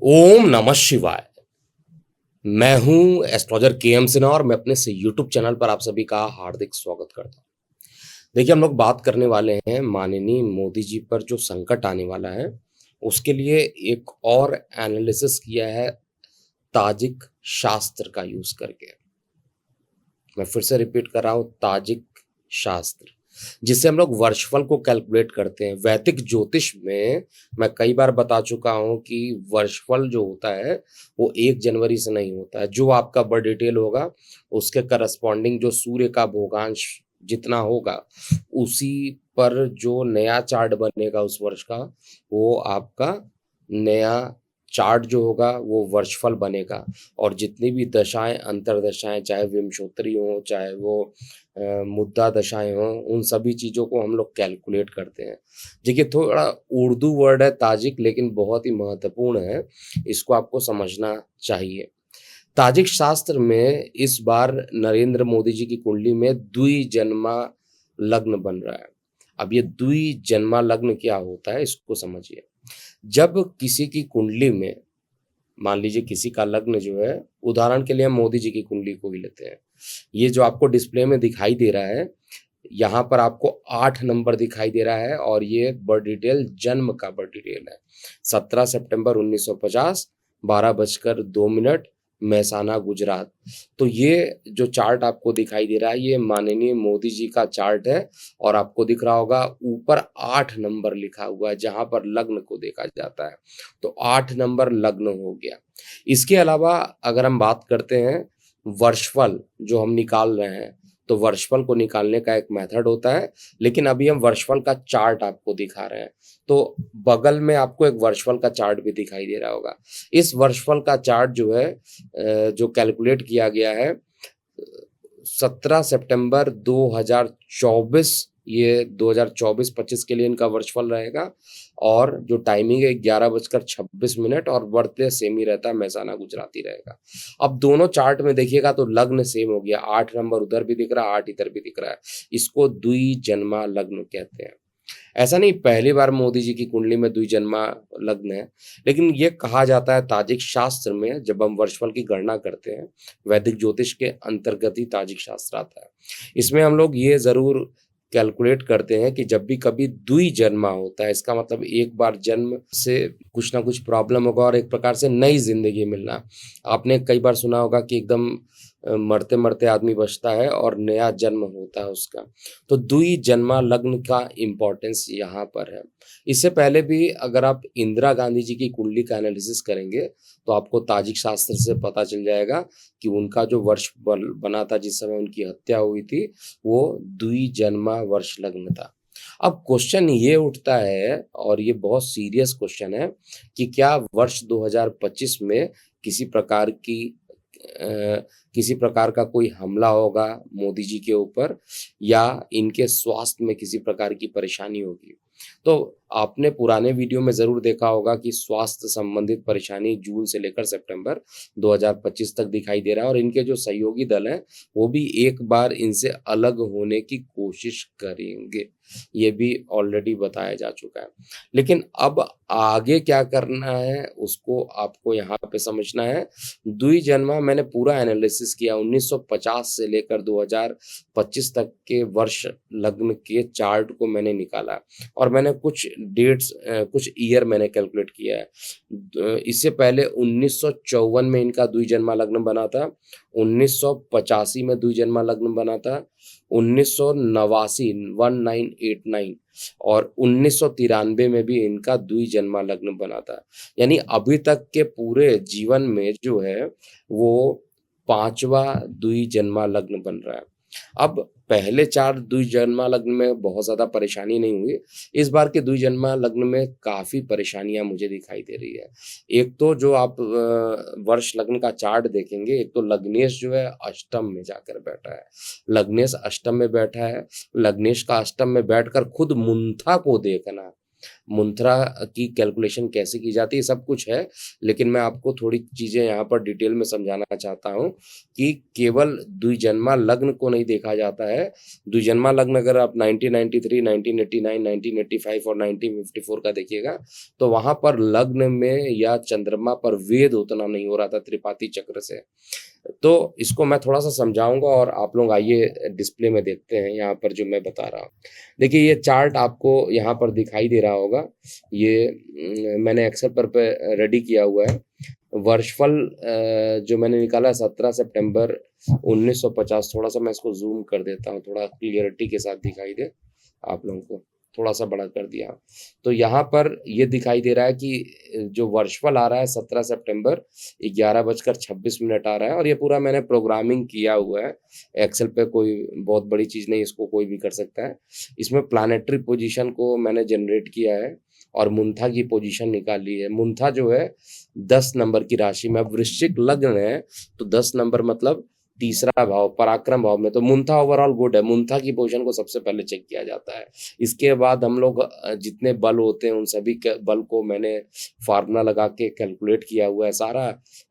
ओम नमः शिवाय। मैं हूं एस्ट्रोलॉजर केएम सिन्हा और मैं अपने से यूट्यूब चैनल पर आप सभी का हार्दिक स्वागत करता हूं। देखिए, हम लोग बात करने वाले हैं माननीय मोदी जी पर जो संकट आने वाला है, उसके लिए एक और एनालिसिस किया है ताजिक शास्त्र का यूज करके। मैं फिर से रिपीट कर रहा हूं, ताजिक शास्त्र, जिससे हम लोग वर्षफल को कैलकुलेट करते हैं। वैदिक ज्योतिष में मैं कई बार बता चुका हूं कि वर्षफल जो होता है वो 1 जनवरी से नहीं होता है। जो आपका बर्थ डिटेल होगा उसके करस्पॉन्डिंग जो सूर्य का भोगांश जितना होगा, उसी पर जो नया चार्ट बनेगा उस वर्ष का, वो आपका नया चार्ट जो होगा वो वर्षफल बनेगा। और जितनी भी दशाएं अंतरदशाएं, चाहे विंशोत्तरी हो चाहे वो मुद्दा दशाएं हों, उन सभी चीज़ों को हम लोग कैलकुलेट करते हैं। देखिए, थोड़ा उर्दू वर्ड है ताजिक, लेकिन बहुत ही महत्वपूर्ण है, इसको आपको समझना चाहिए। ताजिक शास्त्र में इस बार नरेंद्र मोदी जी की कुंडली में द्विजन्मा लग्न बन रहा है। अब ये द्विजन्मा लग्न क्या होता है, इसको समझिए। जब किसी की कुंडली में, मान लीजिए किसी का लग्न जो है, उदाहरण के लिए हम मोदी जी की कुंडली को ही लेते हैं। ये जो आपको डिस्प्ले में दिखाई दे रहा है, यहाँ पर आपको 8 नंबर दिखाई दे रहा है और ये बर्थ डिटेल, जन्म का बर्थ डिटेल है। 17 सितंबर 1950, 12:02, मेहसाना, गुजरात। तो ये जो चार्ट आपको दिखाई दे रहा है, ये माननीय मोदी जी का चार्ट है। और आपको दिख रहा होगा ऊपर 8 नंबर लिखा हुआ है, जहाँ पर लग्न को देखा जाता है। तो 8 नंबर लग्न हो गया। इसके अलावा अगर हम बात करते हैं वर्षफल जो हम निकाल रहे हैं, तो वर्षफल को निकालने का एक मेथड होता है, लेकिन अभी हम वर्षफल का चार्ट आपको दिखा रहे हैं। तो बगल में आपको एक वर्षफल का चार्ट भी दिखाई दे रहा होगा। इस वर्षफल का चार्ट जो है, जो कैलकुलेट किया गया है 17 सितंबर 2024, ये 2024-25 के लिए इनका वर्षफल रहेगा। और जो टाइमिंग है 11:26 और बर्थडे सेम ही रहता है, मेहसाना गुजराती रहेगा। अब दोनों चार्ट में देखिएगा तो लग्न सेम हो गया, 8 नंबर उधर भी दिख रहा है, 8 इधर भी दिख रहा है। इसको द्विजन्मा लग्न कहते हैं। ऐसा नहीं पहली बार मोदी जी की कुंडली में द्विजन्मा लग्न है, लेकिन ये कहा जाता है ताजिक शास्त्र में, जब हम वर्षफल की गणना करते हैं, वैदिक ज्योतिष के अंतर्गत ही ताजिक शास्त्र आता है। इसमें हम लोग ये जरूर कैलकुलेट करते हैं कि जब भी कभी द्विजन्मा होता है, इसका मतलब एक बार जन्म से कुछ ना कुछ प्रॉब्लम होगा और एक प्रकार से नई जिंदगी मिलना। आपने कई बार सुना होगा कि एकदम मरते मरते आदमी बचता है और नया जन्म होता है उसका। तो द्विजन्मा लग्न का इम्पोर्टेंस यहाँ पर है। इससे पहले भी अगर आप इंदिरा गांधी जी की कुंडली का एनालिसिस करेंगे, तो आपको ताजिक शास्त्र से पता चल जाएगा कि उनका जो वर्ष बना था जिस समय उनकी हत्या हुई थी, वो द्विजन्मा वर्ष लग्न था। अब क्वेश्चन ये उठता है, और ये बहुत सीरियस क्वेश्चन है, कि क्या वर्ष 2025 में किसी प्रकार की किसी प्रकार का कोई हमला होगा मोदी जी के ऊपर, या इनके स्वास्थ्य में किसी प्रकार की परेशानी होगी। तो आपने पुराने वीडियो में ज़रूर देखा होगा कि स्वास्थ्य संबंधित परेशानी जून से लेकर सितंबर 2025 तक दिखाई दे रहा है, और इनके जो सहयोगी दल हैं, वो भी एक बार इनसे अलग होने की कोशिश करेंगे। ये भी ऑलरेडी बताया जा चुका है। लेकिन अब आगे क्या करना है उसको आपको यहाँ पे समझना है। द्विजन्मा मैंने पूरा एनालिसिस किया, 1950 से लेकर 2025 तक के वर्ष लग्न के चार्ट को मैंने निकाला, और मैंने कुछ डेट्स, कुछ ईयर मैंने कैलकुलेट किया है। इससे पहले 1954 में इनका द्विजन्मा लग्न बना था, 1985 में द्विजन्मा लग्न बना था, 1989 1989 और 1993 में भी इनका द्विजन्मा लग्न बना था। यानी अभी तक के पूरे जीवन में जो है वो 5वां द्विजन्मा लग्न बन रहा है। अब पहले 4 द्विजन्मा लग्न में बहुत ज़्यादा परेशानी नहीं हुई। इस बार के द्विजन्मा लग्न में काफ़ी परेशानियाँ मुझे दिखाई दे रही है। एक तो जो आप वर्ष लग्न का चार्ट देखेंगे, एक तो लग्नेश जो है अष्टम में जाकर बैठा है। लग्नेश अष्टम में बैठा है। लग्नेश का अष्टम में बैठकर खुद मुंथा को देखना, मुंत्रा की कैलकुलेशन कैसे की जाती है, सब कुछ है। लेकिन मैं आपको थोड़ी चीज़ें यहाँ पर डिटेल में समझाना चाहता हूँ कि केवल द्विजन्मा लग्न को नहीं देखा जाता है। द्विजन्मा लग्न अगर आप 1993, 1989, 1985 और 1954 का देखिएगा, तो वहाँ पर लग्न में या चंद्रमा पर वेद उतना नहीं हो रहा था त्रिपाती चक्र से। तो इसको मैं थोड़ा-सा समझाऊँगा और आप लोग आइए डिस्प्ले में देखते हैं यहाँ पर जो मैं बता रहा हूँ। देखिए ये चार्ट आपको यहाँ पर दिखाई दे रहा होगा। ये मैंने एक्सेल पर पे रेडी किया हुआ है। वर्षफल जो मैंने निकाला है 17 सितंबर 1950। थोड़ा-सा मैं इसको ज़ूम कर देता हूँ, थोड़ा क्लियरिटी के साथ दिखाई दे आप लोगों को। थोड़ा-सा बड़ा कर दिया। तो यहाँ पर ये दिखाई दे रहा है कि जो वर्षफल आ रहा है 17 सितंबर 11:26 आ रहा है और ये पूरा मैंने प्रोग्रामिंग किया हुआ है। एक्सेल पे कोई बहुत बड़ी चीज़ नहीं, इसको कोई भी कर सकता है। इसमें प्लैनेटरी पोज़ीशन को मैंने जनरेट किया है और मुंथा की पोज़ीशन निकाली है। मुंथा जो है 10 नंबर की राशि में, अब वृश्चिक लग्न है तो 10 नंबर मतलब तीसरा भाव, पराक्रम भाव में, तो मुंथा ओवरऑल गुड है। मुंथा की पोज़ीशन को सबसे पहले चेक किया जाता है। इसके बाद हम लोग जितने बल होते हैं उन सभी के बल को मैंने फार्मूला लगा के कैलकुलेट किया हुआ है। सारा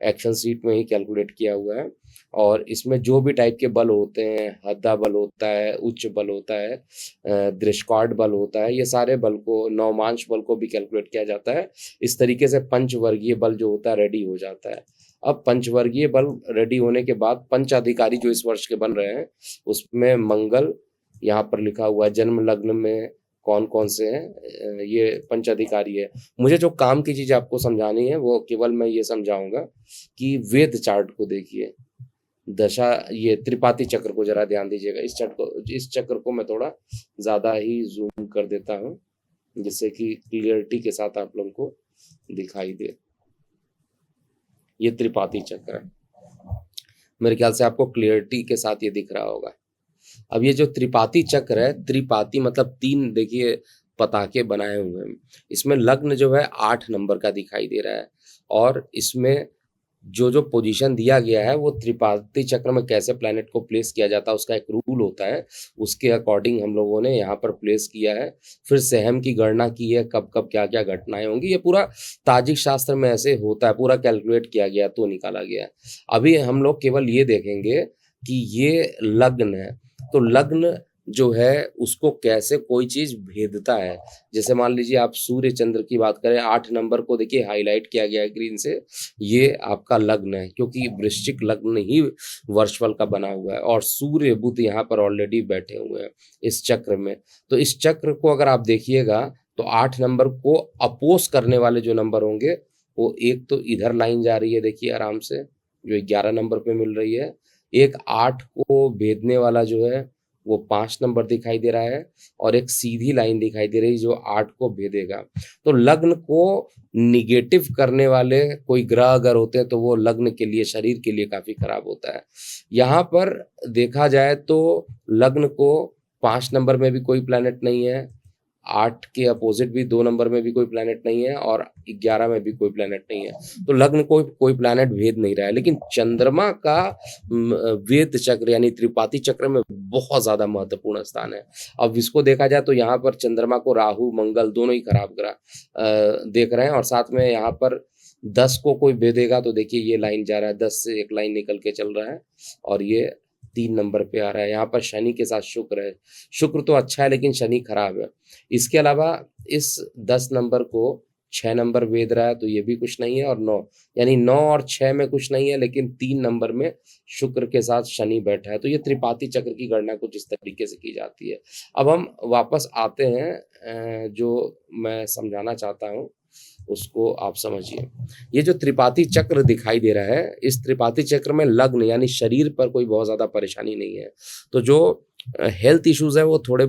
एक्सेल शीट में ही कैलकुलेट किया हुआ है और इसमें जो भी टाइप के बल होते हैं, हद्दा बल होता है, उच्च बल होता है, दृष्कार्ड बल होता है, ये सारे बल को, नवमांश बल को भी कैलकुलेट किया जाता है। इस तरीके से पंचवर्गीय बल जो होता है रेडी हो जाता है। अब पंचवर्गीय बल रेडी होने के बाद पंच अधिकारी जो इस वर्ष के बन रहे हैं उसमें मंगल यहाँ पर लिखा हुआ है, जन्म लग्न में कौन-कौन से हैं, ये पंच अधिकारी है। मुझे जो काम की चीज़ आपको समझानी है वो केवल मैं ये समझाऊँगा कि वेद चार्ट को देखिए। दशा ये त्रिपाती चक्र को ज़रा ध्यान दीजिएगा। इस चक्र को मैं थोड़ा ज़्यादा ही ज़ूम कर देता हूँ, जिससे कि क्लियरिटी के साथ आप लोगों को दिखाई दे। ये त्रिपाती चक्र है। मेरे ख्याल से आपको क्लियरिटी के साथ ये दिख रहा होगा। अब ये जो त्रिपाती चक्र है, त्रिपाती मतलब 3 देखिए पताके बनाए हुए हैं। इसमें लग्न जो है 8 नंबर का दिखाई दे रहा है और इसमें जो पोजीशन दिया गया है वो त्रिपाती चक्र में कैसे प्लैनेट को प्लेस किया जाता है उसका एक रूल होता है। उसके अकॉर्डिंग हम लोगों ने यहाँ पर प्लेस किया है। फिर सहम की गणना की है, कब-कब क्या-क्या घटनाएँ होंगी। ये पूरा ताजिक शास्त्र में ऐसे होता है, पूरा कैलकुलेट किया गया तो निकाला गया है। अभी हम लोग केवल ये देखेंगे कि ये लग्न है, तो लग्न जो है उसको कैसे कोई चीज़ भेदता है। जैसे मान लीजिए आप सूर्य चंद्र की बात करें, 8 नंबर को देखिए हाइलाइट किया गया है ग्रीन से, ये आपका लग्न है क्योंकि वृश्चिक लग्न ही वर्षफल का बना हुआ है और सूर्य बुध यहाँ पर ऑलरेडी बैठे हुए हैं इस चक्र में। तो इस चक्र को अगर आप देखिएगा तो 8 नंबर को अपोज करने वाले जो नंबर होंगे वो एक तो इधर लाइन जा रही है देखिए आराम से, जो 11 नंबर पे मिल रही है। एक 8 को भेदने वाला जो है वो 5 नंबर दिखाई दे रहा है और एक सीधी लाइन दिखाई दे रही है जो 8 को भेदेगा। तो लग्न को निगेटिव करने वाले कोई ग्रह अगर होते हैं तो वो लग्न के लिए, शरीर के लिए काफ़ी खराब होता है। यहाँ पर देखा जाए तो लग्न को 5 नंबर में भी कोई प्लैनेट नहीं है, 8 के अपोजिट भी 2 नंबर में भी कोई प्लैनेट नहीं है और 11 में भी कोई प्लैनेट नहीं है। तो लग्न को कोई प्लैनेट भेद नहीं रहा है। लेकिन चंद्रमा का वेद चक्र यानी त्रिपाती चक्र में बहुत ज़्यादा महत्वपूर्ण स्थान है। अब इसको देखा जाए तो यहाँ पर चंद्रमा को राहु, मंगल दोनों ही खराब ग्रह देख रहे हैं और साथ में यहाँ पर 10 को कोई भेदेगा तो देखिए ये लाइन जा रहा है, 10 से एक लाइन निकल के चल रहा है और ये 3 नंबर पे आ रहा है। यहाँ पर शनि के साथ शुक्र है। शुक्र तो अच्छा है लेकिन शनि खराब है। इसके अलावा इस 10 नंबर को 6 नंबर भेद रहा है तो ये भी कुछ नहीं है और 9 यानी 9 और 6 में कुछ नहीं है लेकिन 3 नंबर में शुक्र के साथ शनि बैठा है। तो ये त्रिपाती चक्र की गणना कुछ इस तरीके से की जाती है। अब हम वापस आते हैं जो मैं समझाना चाहता हूँ उसको आप समझिए। ये जो त्रिपाती चक्र दिखाई दे रहा है, इस त्रिपाती चक्र में लग्न यानी शरीर पर कोई बहुत ज़्यादा परेशानी नहीं है। तो जो हेल्थ इश्यूज़ हैं वो थोड़े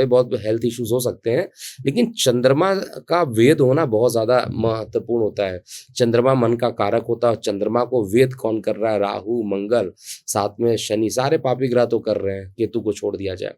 बहुत हेल्थ इश्यूज़ हो सकते हैं, लेकिन चंद्रमा का वेद होना बहुत ज़्यादा महत्वपूर्ण होता है। चंद्रमा मन का कारक होता है, चंद्रमा को वेद कौन कर रहा है? राहु, मंगल, साथ में शनि, सारे पापी ग्रह तो कर रहे हैं, केतु को छोड़ दिया जाए।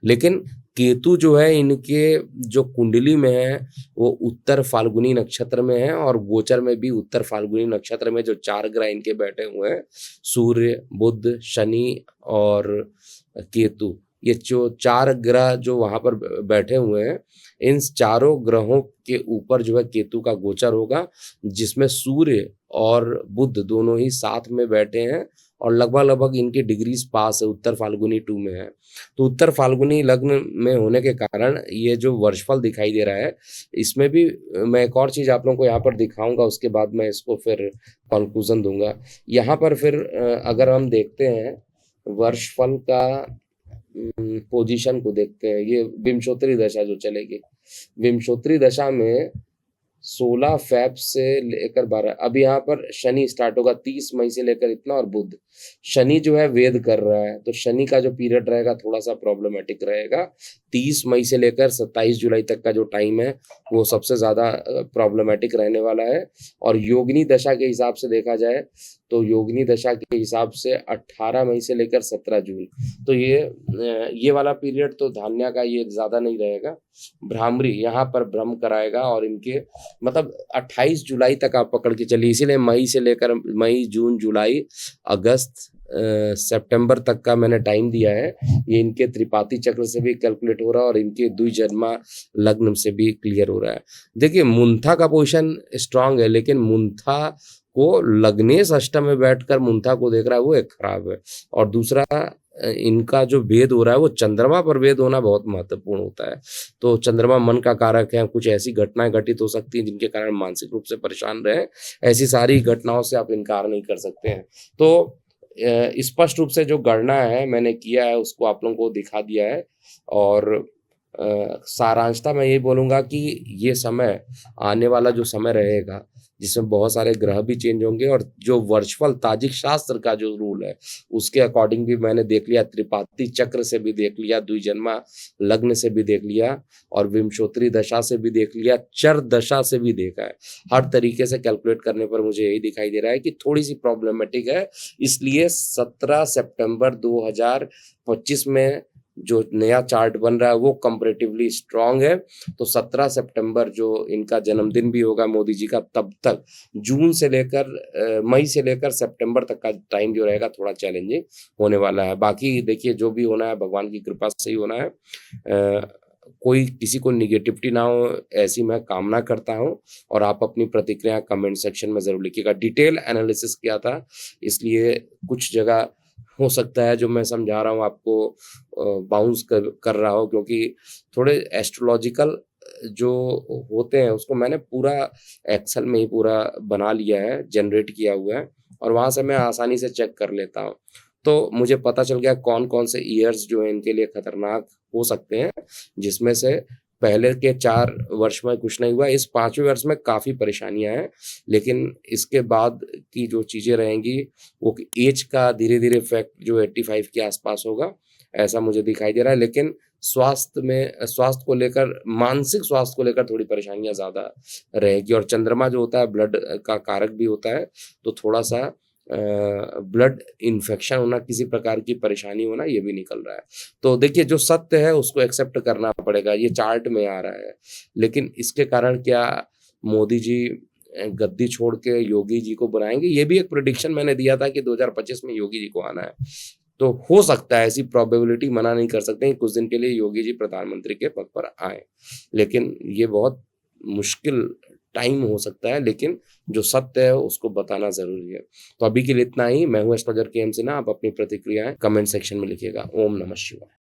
लेकिन केतु जो है इनके जो कुंडली में है वो उत्तर फाल्गुनी नक्षत्र में है और गोचर में भी उत्तर फाल्गुनी नक्षत्र में जो 4 ग्रह इनके बैठे हुए हैं, सूर्य, बुध, शनि और केतु, ये जो 4 ग्रह जो वहाँ पर बैठे हुए हैं, इन चारों ग्रहों के ऊपर जो है केतु का गोचर होगा, जिसमें सूर्य और बुध दोनों ही साथ में बैठे हैं और लगभग-लगभग इनकी डिग्रीज़ पास है, उत्तर फाल्गुनी 2 में है। तो उत्तर फाल्गुनी लग्न में होने के कारण ये जो वर्षफल दिखाई दे रहा है, इसमें भी मैं एक और चीज़ आप लोगों को यहाँ पर दिखाऊँगा, उसके बाद मैं इसको फिर कॉन्क्लूज़न दूँगा। यहाँ पर फिर अगर हम देखते हैं वर्षफल का पोजीशन को देखते हैं, ये विंशोत्तरी दशा जो चलेगी। विंशोत्तरी दशा में 16 फ़ेब से लेकर 12, अभी यहाँ पर शनि स्टार्ट होगा 30 मई से लेकर इतना, और बुध, शनि जो है वेद कर रहा है, तो शनि का जो पीरियड रहेगा थोड़ा-सा प्रॉब्लमैटिक रहेगा। 30 मई से लेकर 27 जुलाई तक का जो टाइम है, वो सबसे ज़्यादा प्रॉब्लमैटिक रहने वाला है। और योगिनी दशा के हिसाब से देखा जाए, तो योगिनी दशा के हिसाब से 18 मई से लेकर 17 जून, तो ये वाला पीरियड तो धान्या का ये ज़्यादा नहीं रहेगा। भ्रामरी यहाँ पर भ्रम कराएगा और इनके मतलब 28 जुलाई तक आप पकड़ के चलिए, इसीलिए मई से लेकर मई, जून, जुलाई, अगस्त, सितंबर तक का मैंने टाइम दिया है। ये इनके त्रिपाती चक्र से भी कैलकुलेट हो रहा है और इनके द्विजन्मा लग्न से भी क्लियर हो रहा है। देखिए मुंथा का पोजीशन स्ट्रांग है, लेकिन मुंथा को लग्नेश अष्टम में बैठकर मुंथा को देख रहा है, वो एक खराब है। और दूसरा इनका जो भेद हो रहा है वो चंद्रमा पर भेद होना बहुत महत्वपूर्ण होता है। तो चंद्रमा मन का कारक है, कुछ ऐसी घटनाएं घटित हो सकती हैं जिनके कारण मानसिक रूप से परेशान रहे, ऐसी सारी घटनाओं से आप इनकार नहीं कर सकते हैं। तो स्पष्ट रूप से जो गणना है मैंने किया है उसको आप लोगों को दिखा दिया है। और सारांशता मैं यही बोलूँगा कि ये समय, आने वाला जो समय रहेगा, जिसमें बहुत सारे ग्रह भी चेंज होंगे, और जो वर्चुअल ताजिक शास्त्र का जो रूल है उसके अकॉर्डिंग भी मैंने देख लिया, त्रिपाती चक्र से भी देख लिया, द्विजन्मा लग्न से भी देख लिया, और विंशोत्तरी दशा से भी देख लिया, चर दशा से भी देखा है। हर तरीके से कैलकुलेट करने पर मुझे यही दिखाई दे रहा है कि थोड़ी सी प्रॉब्लमेटिक है। इसलिए 17 सितंबर 2025 में जो नया चार्ट बन रहा है वो कंपैरेटिवली स्ट्रांग है। तो 17 सितंबर जो इनका जन्मदिन भी होगा मोदी जी का, तब तक जून से लेकर मई से लेकर सितंबर तक का टाइम जो रहेगा थोड़ा चैलेंजिंग होने वाला है। बाकी देखिए जो भी होना है भगवान की कृपा से ही होना है। कोई किसी को निगेटिविटी ना हो, ऐसी मैं कामना करता हूँ। और आप अपनी प्रतिक्रिया कमेंट सेक्शन में ज़रूर लिखिएगा। डिटेल एनालिसिस किया था, इसलिए कुछ जगह हो सकता है जो मैं समझा रहा हूँ आपको बाउंस कर रहा हो, क्योंकि थोड़े एस्ट्रोलॉजिकल जो होते हैं उसको मैंने पूरा एक्सेल में ही पूरा बना लिया है, जनरेट किया हुआ है, और वहाँ से मैं आसानी से चेक कर लेता हूँ। तो मुझे पता चल गया कौन-कौन से ईयर्स जो हैं इनके लिए खतरनाक हो सकते हैं, जिसमें से पहले के 4 वर्ष में कुछ नहीं हुआ, इस 5वें वर्ष में काफ़ी परेशानियाँ हैं। लेकिन इसके बाद की जो चीज़ें रहेंगी, वो ऐज का धीरे-धीरे इफ़ेक्ट जो 85 के आसपास होगा, ऐसा मुझे दिखाई दे रहा है। लेकिन स्वास्थ्य को लेकर, मानसिक स्वास्थ्य को लेकर थोड़ी परेशानियाँ ज़्यादा रहेगी, और चंद्रमा जो होता है ब्लड का कारक भी होता है, तो थोड़ा-सा ब्लड इन्फेक्शन होना, किसी प्रकार की परेशानी होना, ये भी निकल रहा है। तो देखिए जो सत्य है उसको एक्सेप्ट करना पड़ेगा, ये चार्ट में आ रहा है। लेकिन इसके कारण क्या मोदी जी गद्दी छोड़ के योगी जी को बनाएँगे? ये भी एक प्रेडिक्शन मैंने दिया था कि 2025 में योगी जी को आना है। तो हो सकता है, ऐसी प्रोबेबिलिटी मना नहीं कर सकते हैं, कुछ दिन के लिए योगी जी प्रधानमंत्री के पद पर आएँ। लेकिन ये बहुत मुश्किल टाइम हो सकता है, लेकिन जो सत्य है उसको बताना ज़रूरी है। तो अभी के लिए इतना ही। मैं हूँ एस्ट्रोलॉजर के एम सिन्हा। आप अपनी प्रतिक्रियाएँ कमेंट सेक्शन में लिखिएगा। ओम नमः शिवाय।